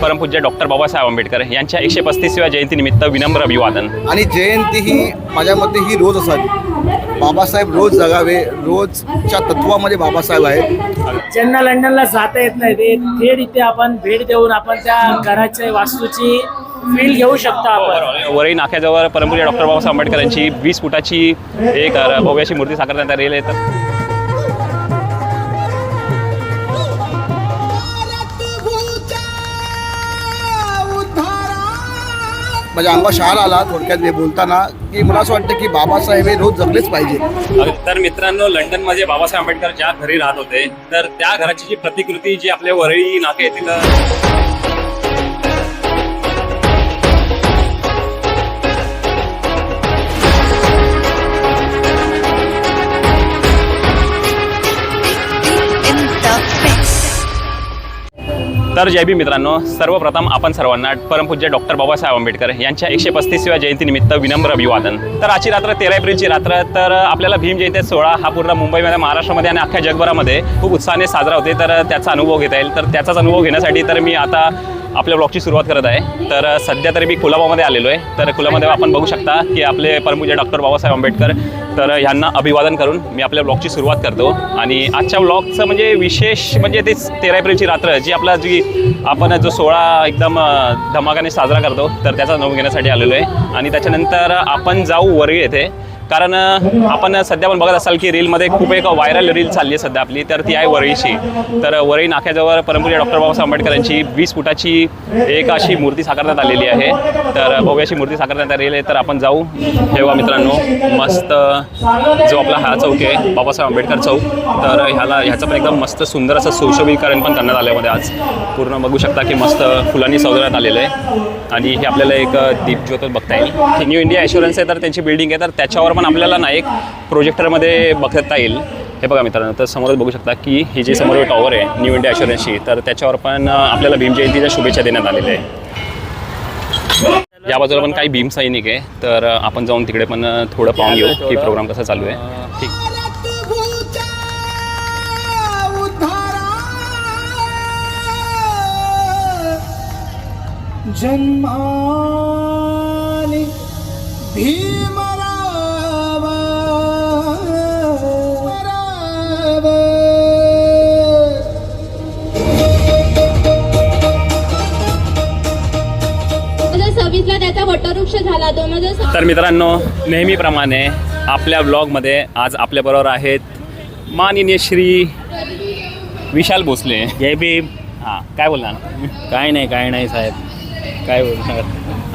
परमपूज्य डॉक्टर बाबासाहेब आंबेडकर यांच्या 135व्या जयंतीनिमित्त विनम्र अभिवादन. आणि जयंती ही माझ्या मते ही रोज असावी. बाबासाहेब रोज जगावे, रोजच्या तत्वामध्ये बाबासाहेब आहेत. ज्यांना लंडनला जाता येत नाही ते थेट इथे आपण भेट देऊन आपण त्या घराच्या वास्तूची फील घेऊ शकतो. आपण वरई नाक्याजवळ परमपूज्य डॉक्टर बाबासाहेब आंबेडकर यांची 20 फुटाची एक भव्याची मूर्ती साकारण्यात आलेली आहे. माझ्या अंगा शहार आला थोडक्यात हे बोलताना की मला असं वाटतं की बाबासाहेब हे रोज जगलेच पाहिजे. तर मित्रांनो, लंडनमध्ये बाबासाहेब आंबेडकर ज्या घरी राहत होते तर त्या घराची जी प्रतिकृती जी आपल्या वरळी नाके येथील तर जय भीम मित्रांनो, सर्वप्रथम आपण सर्वांना परमपूज्य डॉक्टर बाबासाहेब आंबेडकर यांच्या 135व्या जयंतीनिमित्त विनम्र अभिवादन. तर आजची रात्र 13 एप्रिलची रात्र. तर आपल्याला भीम जयंती सोहळा हा पूर्ण मुंबईमध्ये, महाराष्ट्रामध्ये आणि अख्ख्या जगभरामध्ये खूप उत्साहाने साजरा होते. तर त्याचा अनुभव घेता येईल. तर त्याचाच अनुभव घेण्यासाठी तर मी आता आपल्या ब्लॉगची सुरुवात करत आहे. तर सध्या तरी मी कुलाबामध्ये आलेलो आहे. तर कुलाबामध्ये आपण बघू शकता की आपले परमपूज्य डॉक्टर बाबासाहेब आंबेडकर तर ह्यांना अभिवादन करून मी आपल्या ब्लॉगची सुरुवात करतो. आणि आजच्या ब्लॉगचं म्हणजे विशेष म्हणजे ते 13 एप्रिलची रात्र जी आपण जो सोहळा एकदम धमाकाने साजरा करतो तर त्याचा अनुभव घेण्यासाठी आलेलो आहे. आणि त्याच्यानंतर आपण जाऊ वरळी येथे. कारण आपण सध्या पण बघत असाल की रीलमध्ये खूप एक व्हायरल रील चालली आहे सध्या आपली. तर ती आहे वरळीची. तर वरळी नाक्याजवळ परमपूज्य डॉक्टर बाबासाहेब आंबेडकर यांची 20 फुटाची एक अशी मूर्ती साकारण्यात आलेली आहे. तर भव्याची मूर्ती साकारण्यात आलेली आहे. तर आपण जाऊ. हे बघा मित्रांनो, मस्त जो आपला हा चौक आहे बाबासाहेब आंबेडकर चौक. तर ह्याचं पण एकदम मस्त सुंदर असं सुशोभीकरण पण करण्यात आलं मध्ये आज. पूर्ण बघू शकता की मस्त फुलांनी सजवण्यात आलेलं आहे. आणि हे आपल्याला एक दीपज्योत बघता येईल. ही न्यू इंडिया ॲश्युरन्स आहे तर त्यांची बिल्डिंग आहे. तर त्याच्यावर पण आपल्याला ना एक प्रोजेक्टरमध्ये बघता येईल. हे बघा मित्रांनो, तर समोरच बघू शकता की ही जी समोर टॉवर आहे न्यू इंडिया ॲश्युरन्सची, तर त्याच्यावर पण आपल्याला भीम जयंतीच्या शुभेच्छा देण्यात आलेल्या आहे. या बाजूला पण काही भीम सैनिक आहे. तर आपण जाऊन तिकडे पण थोडं पाहून घेऊ की प्रोग्राम कसा चालू आहे. ठीक. जन्माली भीमराव त्याचा वटवृक्ष झाला 2007. तर मित्रांनो, नेहमीप्रमाणे आपल्या ब्लॉगमध्ये आज आपल्याबरोबर आहेत माननीय श्री विशाल भोसले. जय भीम. हां, काय बोलणार? काय नाही साहेब, काय बोलणार.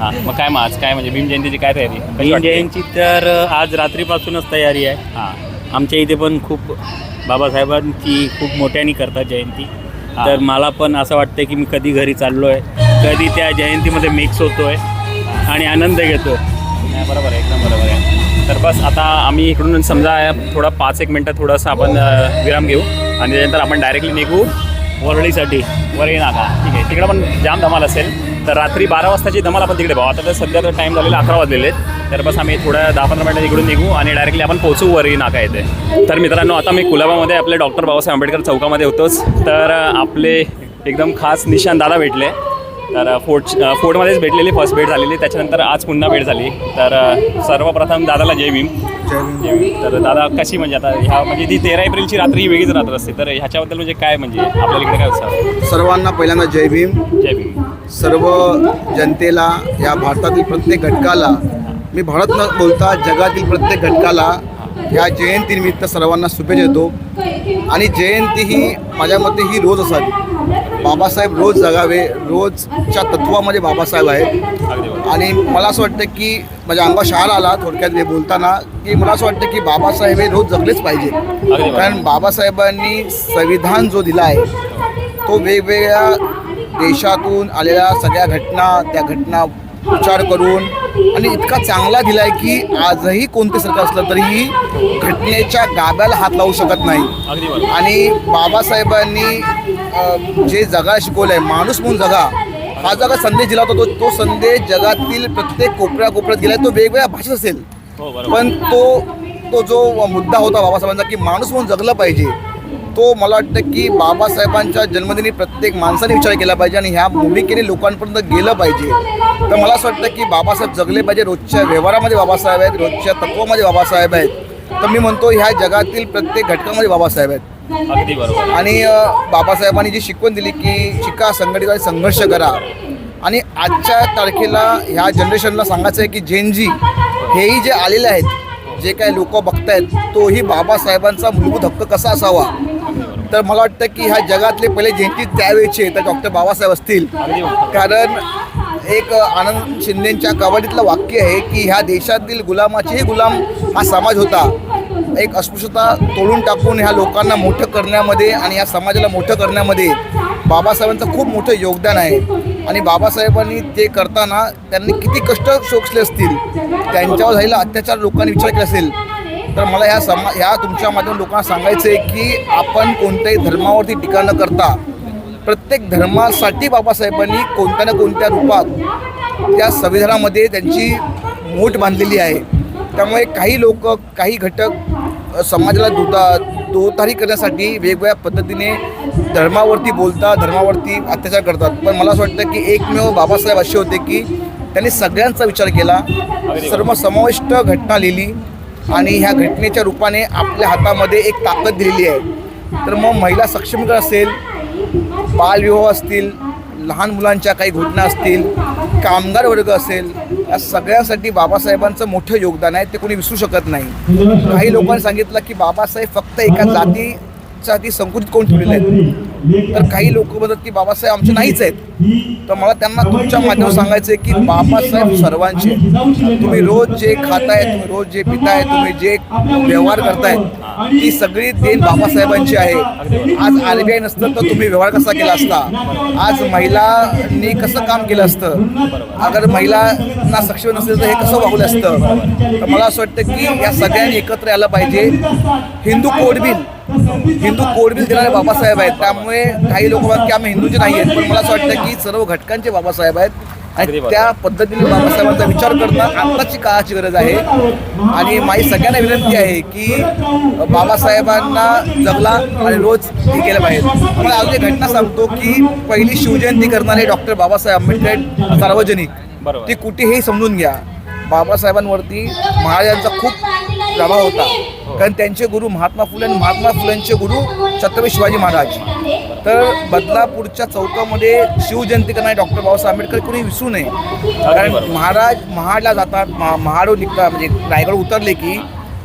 हां, मग काय मग आज काय म्हणजे भीम जयंतीची काय तयारी? कशी भीम वाटते? जयंती तर आज रात्रीपासूनच तयारी आहे. हां, आमच्या इथे पण खूप बाबासाहेबांची खूप मोठ्याने करतात जयंती. हां. तर मला पण असं वाटतं की मी कधी घरी चाललो आहे, कधी त्या जयंतीमध्ये मिक्स होतो आहे आणि आनंद घेतो. नाही, बरोबर आहे, एकदम बरोबर आहे. तर बस आता आम्ही इकडून समजा थोडं 5-1 मिनटं थोडंसं आपण विराम घेऊ आणि त्यानंतर आपण डायरेक्टली निघू वरळीसाठी. वरळी नाका. ठीक आहे, तिकडं पण जाम धमाल असेल. तर रात्री 12 वाजताची धमाल आपण तिकडे पाहू. आता तर सध्या तर टाईम झालेला 11 वाजलेले आहेत. तर बस आम्ही थोड्या 10-15 मिनटं इकडून निघू आणि डायरेक्टली आपण पोहोचू वरळी नाका येते. तर मित्रांनो, आता मी कुलाबामध्ये आपले डॉक्टर बाबासाहेब आंबेडकर चौकामध्ये होतोच. तर आपले एकदम खास निशान दादा भेटले. तर फोर्टमध्येच भेटलेली फर्स्ट भेट झालेली. त्याच्यानंतर आज पुन्हा भेट झाली. तर सर्वप्रथम दादाला जय भीम. जय भीम. तर दादा कशी म्हणजे आता ह्या म्हणजे ती 13 एप्रिलची रात्र ही वेगळीच रात्र असते. तर ह्याच्याबद्दल म्हणजे काय म्हणजे आपल्याला इकडे काय असतं? सर्वांना पहिल्यांदा जय भीम. जय भीम. सर्व जनतेला, या भारतातील प्रत्येक घटकाला, मी भारत न बोलता जगातील प्रत्येक घटकाला या जयंतीनिमित्त सर्वांना शुभेच्छा देतो. आणि जयंती ही माझ्या मते ही रोज असावी. बाबासाहेब रोज जगावे, रोजच्या तत्वामध्ये बाबासाहेब आहेत. अगदी बरोबर. आणि मला असं वाटतं की माझ्या अंगा शहार आला थोडक्यात हे बोलताना की मला असं वाटतं की बाबासाहेब हे रोज जगलेच पाहिजे. कारण बाबासाहेबांनी संविधान जो दिला आहे तो वेगवेगळ्या देशातून आलेल्या सगळ्या घटना, त्या घटना विचार करून आणि इतका चांगला दिला आहे की आजही कोणते सरकार असलं तरीही घटनेच्या गाभ्याला हात लावू शकत नाही. अगदी बरोबर. आणि बाबासाहेबांनी जे जगायला शिकवलं आहे, माणूस म्हणून जगा, हा जगा संदेश दिला होता. तो संदेश जगातील प्रत्येक कोपऱ्यात गेला आहे. तो वेगवेगळ्या भाषेत असेल, हो बरोबर. पण तो जो मुद्दा होता बाबासाहेबांचा की माणूस म्हणून जगलं पाहिजे, तो मला वाटतं की बाबासाहेबांच्या जन्मदिनी प्रत्येक माणसाने विचार केला पाहिजे आणि ह्या भूमिकेने लोकांपर्यंत गेलं पाहिजे. तर मला असं वाटतं की बाबासाहेब जगले पाहिजे. रोजच्या व्यवहारामध्ये बाबासाहेब आहेत, रोजच्या तत्वामध्ये बाबासाहेब आहेत. तर मी म्हणतो ह्या जगातील प्रत्येक घटकामध्ये बाबासाहेब आहेत. अगदी बरोबर. आणि बाबासाहेबांनी जी शिकवण दिली की शिका, संघटित आणि संघर्ष करा. आणि आजच्या तारखेला ह्या जनरेशनला सांगायचं आहे की जेनजी हेही जे आलेले आहेत, जे काही लोक बघतायत, तोही बाबासाहेबांचा मूलभूत हक्क कसा असावा. तर मला वाटतं की ह्या जगातले पहिले जेनजी त्यावेळेचे तर डॉक्टर बाबासाहेब असतील. कारण एक आनंद शिंदेंच्या कवाडीतलं वाक्य आहे की ह्या देशातील गुलामाचेही गुलाम हा समाज होता. एक अस्पृश्यता तोडून टाकून ह्या लोकांना मोठं करण्यामध्ये आणि या समाजाला मोठं करण्यामध्ये बाबासाहेबांचं खूप मोठं योगदान आहे. आणि बाबासाहेबांनी ते करताना त्यांनी किती कष्ट सोसले असतील, त्यांच्यावर झालेला अत्याचार लोकांनी विचार केला असेल. तर मला ह्या तुमच्या माध्यमातून लोकांना सांगायचं आहे की आपण कोणत्याही धर्मावरती टीका न करता प्रत्येक धर्मासाठी बाबासाहेबांनी कोणत्या ना कोणत्या रूपात त्या संविधानामध्ये त्यांची मूठ बांधलेली आहे. त्यामुळे काही लोक, काही घटक समाजाला दोतारी करण्यासाठी वेगवेगळ्या पद्धतीने धर्मावरती बोलतात, धर्मावरती अत्याचार करतात. पण मला असं वाटतं की एकमेव बाबासाहेब असे होते की त्यांनी सगळ्यांचा विचार केला, सर्वसमाविष्ट घटना लिहिली आणि ह्या घटनेच्या रूपाने आपल्या हातामध्ये एक ताकद दिलेली आहे. तर मग महिला सक्षमीकरण असेल, बालविवाह असतील, लहान मुलांच्या काही घटना असतील, कामगार वर्ग असेल, या सगळ्यांसाठी बाबासाहेबांचं मोठं योगदान आहे. ते कोणी विसरू शकत नाही. काही लोकांनी सांगितलं की बाबासाहेब फक्त एका जातीसाठी संकुचित करून ठेवलेले आहेत. तर काही लोक म्हणतात की बाबासाहेब आमचे नाहीच आहेत. तर मला त्यांना तुमच्या माध्यमातून सांगायचं आहे की बाबासाहेब सर्वांचे. तुम्ही रोज जे खाताय, तुम्ही रोज जे पिताय, तुम्ही जे व्यवहार करताय, ती सगळी देण बाबासाहेबांची आहे. आज RBI नसतं तर तुम्ही व्यवहार कसा केला असता, आज महिलांनी कसं काम केलं असतं, अगर महिलांना सक्षम नसेल तर हे कसं वागलं असतं. तर मला असं वाटतं की या सगळ्यांनी एकत्र यायला पाहिजे. हिंदू कोड बिल देणारे बाबासाहेब आहेत. त्यामुळे काही लोक म्हणतात की आम्ही हिंदूचे नाही आहेत, पण मला असं वाटतं की सर्व घटकांचे बाबासाहेब आहेत. आणि त्या पद्धतीने बाबासाहेबांचा विचार करणं आत्ताची काळाची गरज आहे. आणि माझी सगळ्यांना विनंती आहे की बाबासाहेबांना जगला आणि रोज हे केलं पाहिजे. मला अजून एक घटना सांगतो की पहिली शिवजयंती करणारे डॉक्टर बाबासाहेब आंबेडकर सार्वजनिक, ती कुठेही समजून घ्या. बाबासाहेबांवरती महाराजांचा खूप प्रभाव होता. कारण त्यांचे गुरु महात्मा फुले आणि महात्मा फुलेंचे गुरु छत्रपती शिवाजी महाराज. तर बदलापूरच्या चौकामध्ये शिवजयंती करणारे डॉक्टर बाबासाहेब आंबेडकर कोणी विसरू नये. कारण महाराज महाडला जातात, महाडवर निघतात, म्हणजे रायगड उतरले की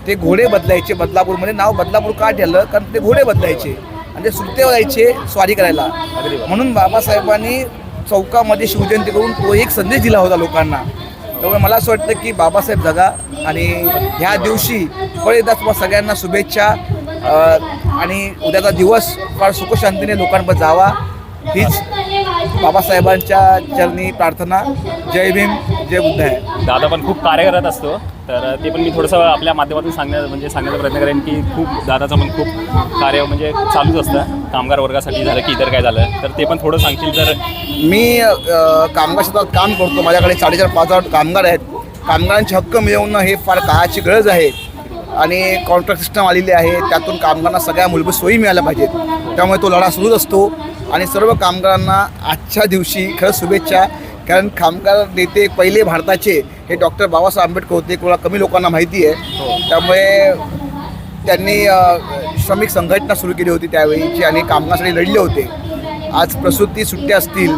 ते घोडे बदलायचे. बदलापूरमध्ये नाव बदलापूर का ठेवलं, कारण ते घोडे बदलायचे आणि ते सुट्टे जायचे स्वारी करायला. म्हणून बाबासाहेबांनी चौकामध्ये शिवजयंती करून तो एक संदेश दिला होता लोकांना. त्यामुळे मला असं वाटतं की बाबासाहेब जगा आणि ह्या दिवशी परत एकदा तुम्हाला सगळ्यांना शुभेच्छा. आणि उद्याचा दिवस फार सुखशांतीने लोकांपर्यंत जावा हीच बाबासाहेबांच्या चरणी प्रार्थना. जय भीम, जय बुद्ध आहे. दादा पण खूप कार्य करत असतो, तर ते पण मी थोडंसं आपल्या माध्यमातून सांगण्याचा प्रयत्न करेन की खूप दादाचं पण खूप कार्य म्हणजे चालूच असतं. कामगार वर्गासाठी झालं की इतर काय झालं तर ते पण थोडं सांगतील तर. मी कामगार क्षेत्रात काम करतो. माझ्याकडे 4,500 कामगार आहेत. कामगारांचे हक्क मिळवणं हे फार काळाची गरज आहे. आणि कॉन्ट्रॅक्ट सिस्टम आलेली आहे, त्यातून कामगारांना सगळ्या मूलभूत सोयी मिळाल्या पाहिजेत. त्यामुळे तो लढा सुरूच असतो. आणि सर्व कामगारांना आजच्या दिवशी खरंच शुभेच्छा. कारण कामगार नेते पहिले भारताचे हे डॉक्टर बाबासाहेब आंबेडकर होते. कोणाला कमी लोकांना माहिती आहे. त्यामुळे त्यांनी श्रमिक संघटना सुरू केली होती त्यावेळीची आणि कामगारांसाठी लढले होते. आज प्रसूती सुट्ट्या असतील,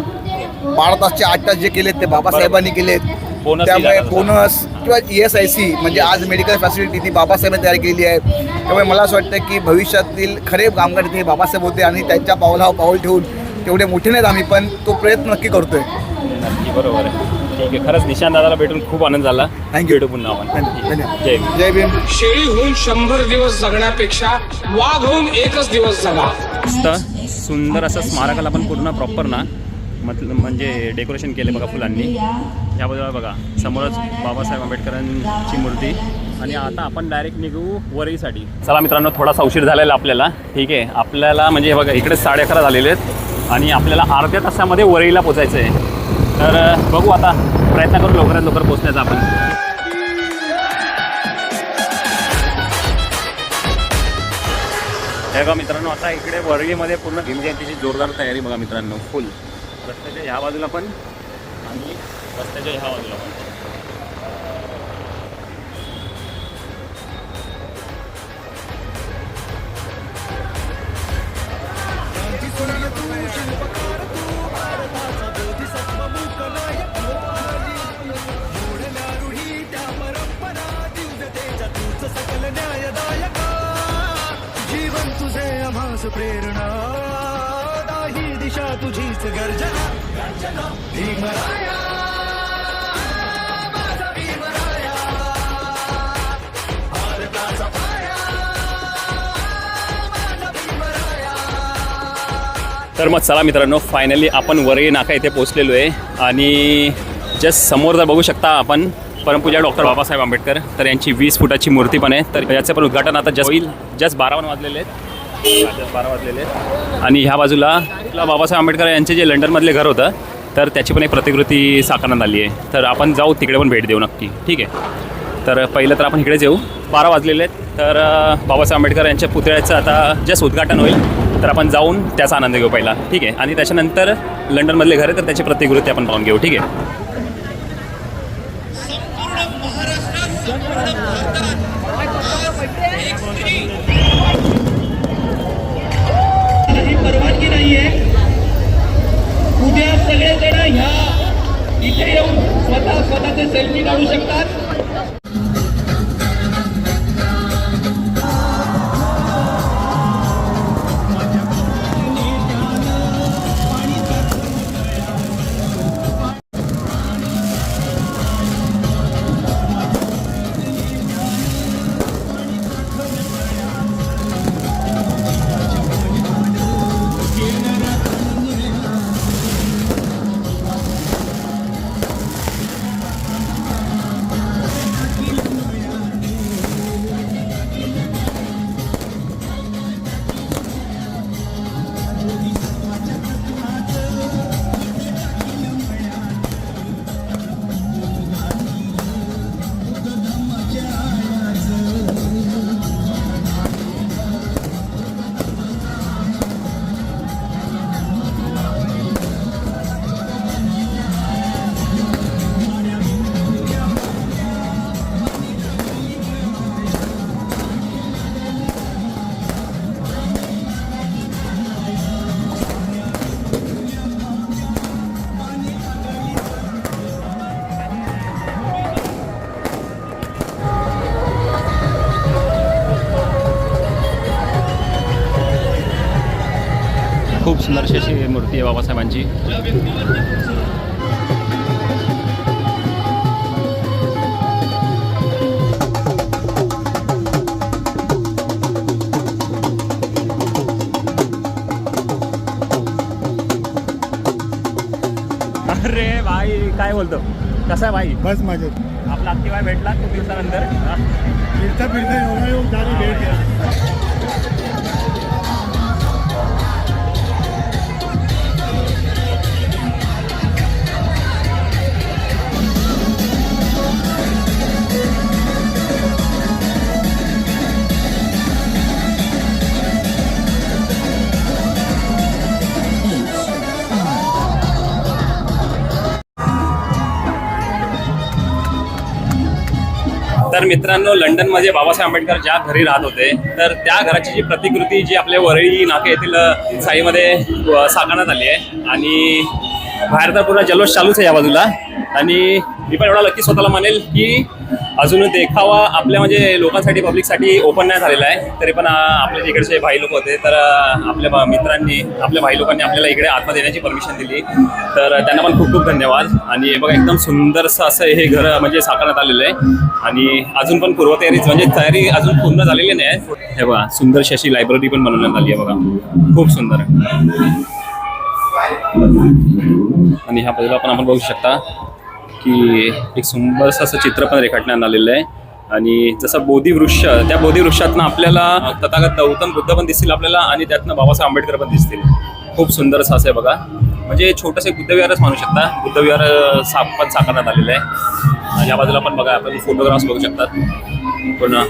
12 तासचे 8 तास जे केलेत ते बाबासाहेबांनी केलेत. त्यामुळे बोनस किंवा ESIC म्हणजे आज मेडिकल फॅसिलिटी ती बाबासाहेबांनी तयार केलेली आहे. त्यामुळे मला असं वाटतं की भविष्यातील खरे कामगार ते बाबासाहेब होते आणि त्यांच्या पावलावर पाऊल ठेवून तेवढे मोठे नाहीत आम्ही, पण तो प्रयत्न नक्की करतोय. नक्की बरोबर आहे. ठीक आहे, खरंच निशांत दादाला भेटून खूप आनंद झाला. थँक्यू. भेटू पुन्हा आपण. धन्यवाद. जय भीम. जय भीम. शेळी होऊन 100 दिवस जगण्यापेक्षा वाघ होऊन एकच दिवस जगा. मस्त सुंदर असं स्मारकाला पण पूर्ण प्रॉपर ना म्हणजे डेकोरेशन केले बघा फुलांनी. याबद्दल बघा समोरच बाबासाहेब आंबेडकरांची मूर्ती. आणि आता आपण डायरेक्ट निघू वरईसाठी. चला मित्रांनो, थोडासा उशीर झालेला आपल्याला. ठीक आहे, आपल्याला म्हणजे बघा इकडे 11:30 झालेले आहेत आणि आपल्याला अर्ध्या तासामध्ये वरईला पोचायचं आहे. तर बघू आता, प्रयत्न करू लवकरात लवकर पोचण्याचा आपण. हे बघा मित्रांनो, आता इकडे वरळीमध्ये पूर्ण भीम जयंतीची जोरदार तयारी बघा मित्रांनो, फुल रस्त्याच्या ह्या बाजूला पण आणि रस्त्याच्या ह्या बाजूला पण. जीवन तुझे आभास प्रेरणा दाही दिशा तुझीच गर्जना भीमराया माझा भीमराया भारताचा पाया माझा भीमराया. तर मग चला मित्रांनो, फायनली आपण वरळी नाका इथे पोहोचलेलो आहे आणि जस्ट समोर जर बघू शकता आपण परमपूज्य डॉक्टर बाबासाहेब आंबेडकर, तर यांची 20 फुटाची मूर्ती पण आहे. तर याचं पण उद्घाटन आता जस्ट होईल. जस्ट 12 वाजलेले आहेत, जस्ट 12 वाजलेले आहेत. आणि ह्या बाजूला बाबासाहेब आंबेडकर यांचे जे लंडनमधले घर होतं, तर त्याची पण एक प्रतिकृती साकारण्यात आली आहे. तर आपण जाऊ तिकडे पण भेट देऊ नक्की, ठीक आहे. तर पहिलं तर आपण इकडेच येऊ. 12 वाजलेले आहेत. तर बाबासाहेब आंबेडकर यांच्या पुतळ्याचं आता जस्ट उद्घाटन होईल. तर आपण जाऊन त्याचा आनंद घेऊ पहिला, ठीक आहे. आणि त्याच्यानंतर लंडनमधले घर आहे, तर त्याची प्रतिकृती आपण पाहून घेऊ, ठीक आहे. परवानगी नाहीये. उद्या सगळेजण ह्या इथे येऊन स्वतःचे सेल्फी काढू शकतात. खूप सुंदरशी अशी मूर्ती आहे बाबासाहेबांची. अरे भाई, काय बोलतो, कसा आहे भाई? बस मजेत. आपला अख्खी बाय भेटला खूप दिवसानंतर. फिरता फिरता योगायोग झाली भेट. तर मित्रांनो, लंडनमध्ये बाबासाहेब आंबेडकर ज्या घरी राहत होते, तर त्या घराची जी प्रतिकृती जी आपल्या वरळी नाका येथील साईमध्ये साकारण्यात आली आहे. आणि बाहेर तर पूर्ण जल्लोष चालूच आहे या बाजूला. आणि मी पण एवढा लकी स्वतःला मानेल की अजून देखावा आपल्या म्हणजे लोकांसाठी, पब्लिकसाठी ओपन नाही झालेला आहे. तरी पण आपल्या तिकडचे भाई लोक होते, तर आपल्या मित्रांनी, आपल्या भाई लोकांनी आपल्याला इकडे आतमध्ये येण्याची परमिशन दिली. तर त्यांना पण खूप खूप धन्यवाद. आणि हे बघा, एकदम सुंदरसं असं हे घर म्हणजे साकारण्यात आलेलं आहे. आणि अजून पण पूर्वतयारीच म्हणजे तयारी अजून पूर्ण झालेली नाही आहे. हे बघा, सुंदरशी अशी लायब्ररी पण बनवण्यात आली आहे बघा, खूप सुंदर. आणि ह्या बाजूला पण आपण बघू शकता की एक सुंदरसं असं चित्र पण रेखाटण्यात आलेलं आहे. आणि जसं बोधिवृक्ष, त्या बोधिवृक्षातनं आपल्याला तथागत गौतम बुद्ध पण दिसतील आपल्याला, आणि त्यातनं बाबासाहेब आंबेडकर पण दिसतील. खूप सुंदरसं असं आहे बघा, म्हणजे छोटंसं बुद्धविहारच म्हणू शकता. बुद्धविहार पण साकारण्यात आलेलं आहे. या बाजूला पण बघा, आपण फोटोग्राफ्स बघू शकतात पूर्ण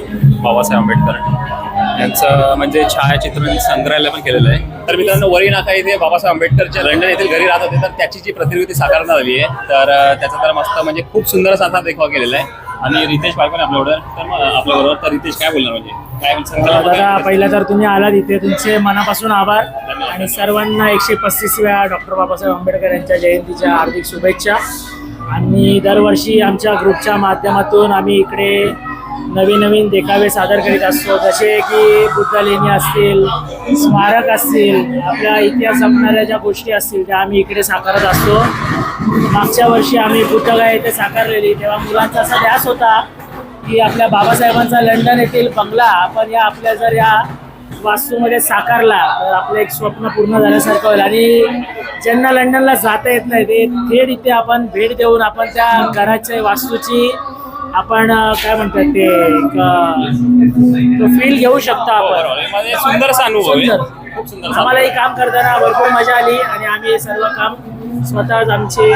बाबासाहेब आंबेडकर. यांचं म्हणजे छायाचित्रण संग्रहालय पण केलेलं आहे. तर मित्रांनो, वरी नाका इथे बाबासाहेब आंबेडकरच्या लंडन येथील घरी राहत होते, तर त्याची जी प्रतिकृती साकारण्यात आली आहे, तर त्याचा तर मस्त म्हणजे खूप सुंदर असा देखावा केलेला आहे. आणि रितेश पालकन आपल्याबरोबर, तर आपल्याबरोबर तर रितेश काय बोलणार म्हणजे काय दादा, पहिला तर तुम्ही आलात इथे, तुमचे मनापासून आभार. आणि सर्वांना 135व्या डॉक्टर बाबासाहेब आंबेडकर यांच्या जयंतीच्या हार्दिक शुभेच्छा. आणि दरवर्षी आमच्या ग्रुपच्या माध्यमातून आम्ही इकडे नवीन नवीन देखावे सादर करीत असतो, जसे की बुद्ध लेणी असतील, स्मारक असतील, आपल्या इतिहास जपणाऱ्या ज्या गोष्टी असतील त्या आम्ही इकडे साकारत असतो. मागच्या वर्षी आम्ही बुद्धगया येथे साकारलेली, तेव्हा मुलांचा असा ध्यास होता की आपल्या बाबासाहेबांचा लंडन येथील बंगला आपण या आपल्या जर या वास्तूमध्ये साकारला तर आपलं एक स्वप्न पूर्ण झाल्यासारखं होईल. आणि ज्यांना लंडनला जाता येत नाही ते थेट इथे आपण भेट देऊन आपण त्या घराच्या वास्तूची आपण काय म्हणतात ते तो फील घेऊ शकतो आपण. सुंदर असा अनुभव आहे. सुंदर. खूप सुंदर. आम्हाला हे काम करताना भरपूर मजा आली आणि आम्ही हे सर्व काम स्वतःच आमचे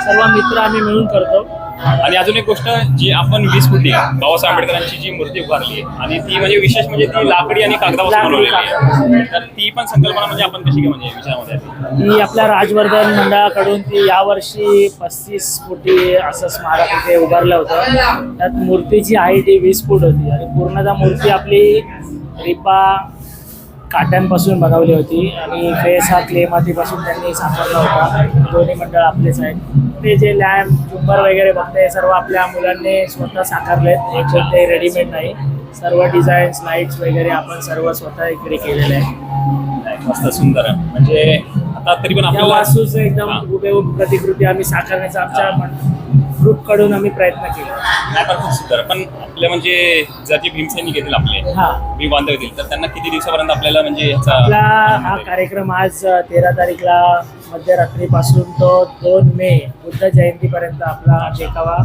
सर्व मित्र आम्ही मिळून करतो. आणि अजून एक गोष्ट, जी आपण 20 फुटी बाबासाहेब आंबेडकरांची जी मूर्ती उभारली आहे आणि ती म्हणजे विशेष म्हणजे ती लाकडी आणि कागदापासून बनवलेली आहे, तर ती पण संकल्पना म्हणजे आपण कशी काय म्हणजे विचारामध्ये आली? ही आपल्या राजवर्धन मंडळाकडून ती यावर्षी 35 फुटी असं स्मारक इथे उभारलं होतं. त्यात मूर्तीची हाईट ही 20 फूट होती आणि पूर्णतः मूर्ती आपली रिपा काट्यांपासून बनवली होती आणि फेस हा क्ले मातीपासून त्यांनी साकारला होता. दोन्ही मंडळ आपलेच आहेत. ते जे लॅम्प झुंबर वगैरे बघते सर्व आपल्या मुलांनी स्वतः साकारलेत, एक कोणते रेडीमेड नाही. सर्व डिझाईन्स, लाईट्स वगैरे आपण सर्व स्वतः इकडे केलेले आहे. मस्त सुंदर आहे. म्हणजे आता तरी पण या आपल्याला वास्तूचं एकदम हुबेहूब प्रतिकृती आम्ही साकारण्याचा आमच्या ग्रुपकडून आम्ही प्रयत्न केला. नाही पण खूप सुंदर. पण आपल्या म्हणजे जर जे भीमसैनिक येतील आपले, हा, भीम बांधव येतील, तर त्यांना किती दिवसापर्यंत आपल्याला म्हणजे याचा आपला हा कार्यक्रम आज 13 तारीखला मध्यरात्रीपासून तो 2 मे बुद्ध जयंतीपर्यंत आपला देखावा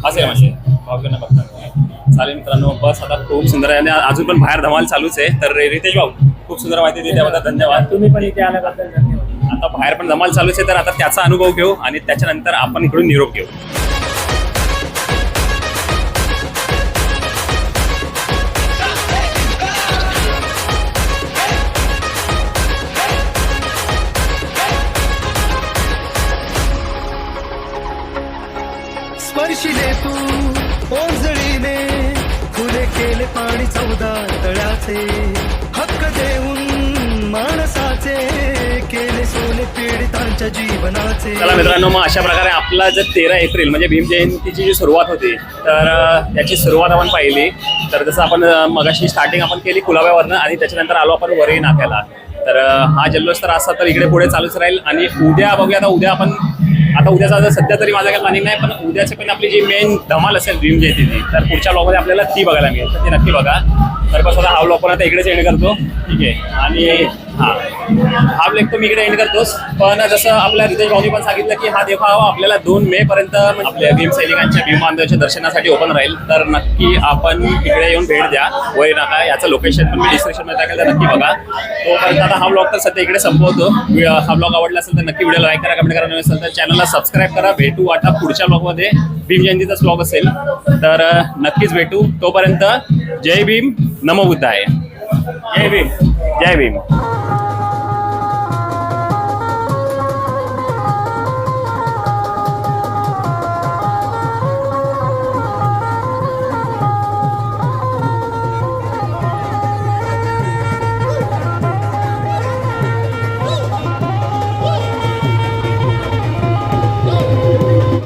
असेल म्हणजे भावना बघता. चालेल मित्रांनो, बस आता खूप सुंदर आहे आणि अजून पण बाहेर धमाल चालूच आहे. तर रितेश भाऊ, खूप सुंदर माहिती दिली त्याबद्दल धन्यवाद. तुम्ही पण इथे आल्याबद्दल धन्यवाद. आता बाहेर पण धमाल चालूच आहे, तर आता त्याचा अनुभव घेऊ आणि त्याच्यानंतर आपण इकडून निरोप घेऊ. स्पर्शिले तू ओंजळीने फुले केले पाणी 14 तळ्याचे हक्क देऊन माणसाचे केले सोने पीडितांच्या जीवनाचे. चला मित्रांनो, मग अशा प्रकारे आपला जर 13 एप्रिल म्हणजे भीम जयंतीची जी सुरुवात होती, तर त्याची सुरुवात आपण पाहिली. तर जसं आपण मगाशी स्टार्टिंग आपण केली कुलाब्यावरनं आणि त्याच्यानंतर आलो आपण वरई नाक्याला. तर हा जल्लोष तर असा तर इकडे पुढे चालूच राहील. आणि उद्या बघूया, आता उद्या आपण आता उद्याचा जर सध्या तरी माझं काही प्लॅनिंग नाही, पण उद्याची पण आपली जी मेन धमाल असेल भीम जयंतीची, तर पुढच्या ब्लॉगमध्ये आपल्याला ती बघायला मिळेल. तर ती नक्की बघा. तर बस आता हा ब्लॉग पण आता इकडेच एंड करतो, ठीक आहे. आणि हा ब्लॉग तो मी इकडे एंड करतोच. पण जसं आपल्या रितेश भाऊनी पण सांगितलं की हा देखावा आपल्याला 2 मे पर्यंत आपल्या भीम सैनिकांच्या भीम बांधवाच्या दर्शनासाठी ओपन राहील. तर नक्की आपण इकडे येऊन भेट द्या. वय नाका याचं लोकेशन पण मी डिस्क्रिप्शनमध्ये टाकेल, तर नक्की बघा. तोपर्यंत आता हा ब्लॉग तर सध्या इकडे संपवतो. हा ब्लॉग आवडला असेल तर नक्की व्हिडिओ लाईक करा, कमेंट करा. नवीन असेल तर चॅनलला सबस्क्राईब करा. भेटू आता पुढच्या ब्लॉगमध्ये. भीम जयंतीचाच ब्लॉग असेल, तर नक्कीच भेटू. तोपर्यंत जय भीम, नमो बुद्धाय. जय भीम, जय भीम.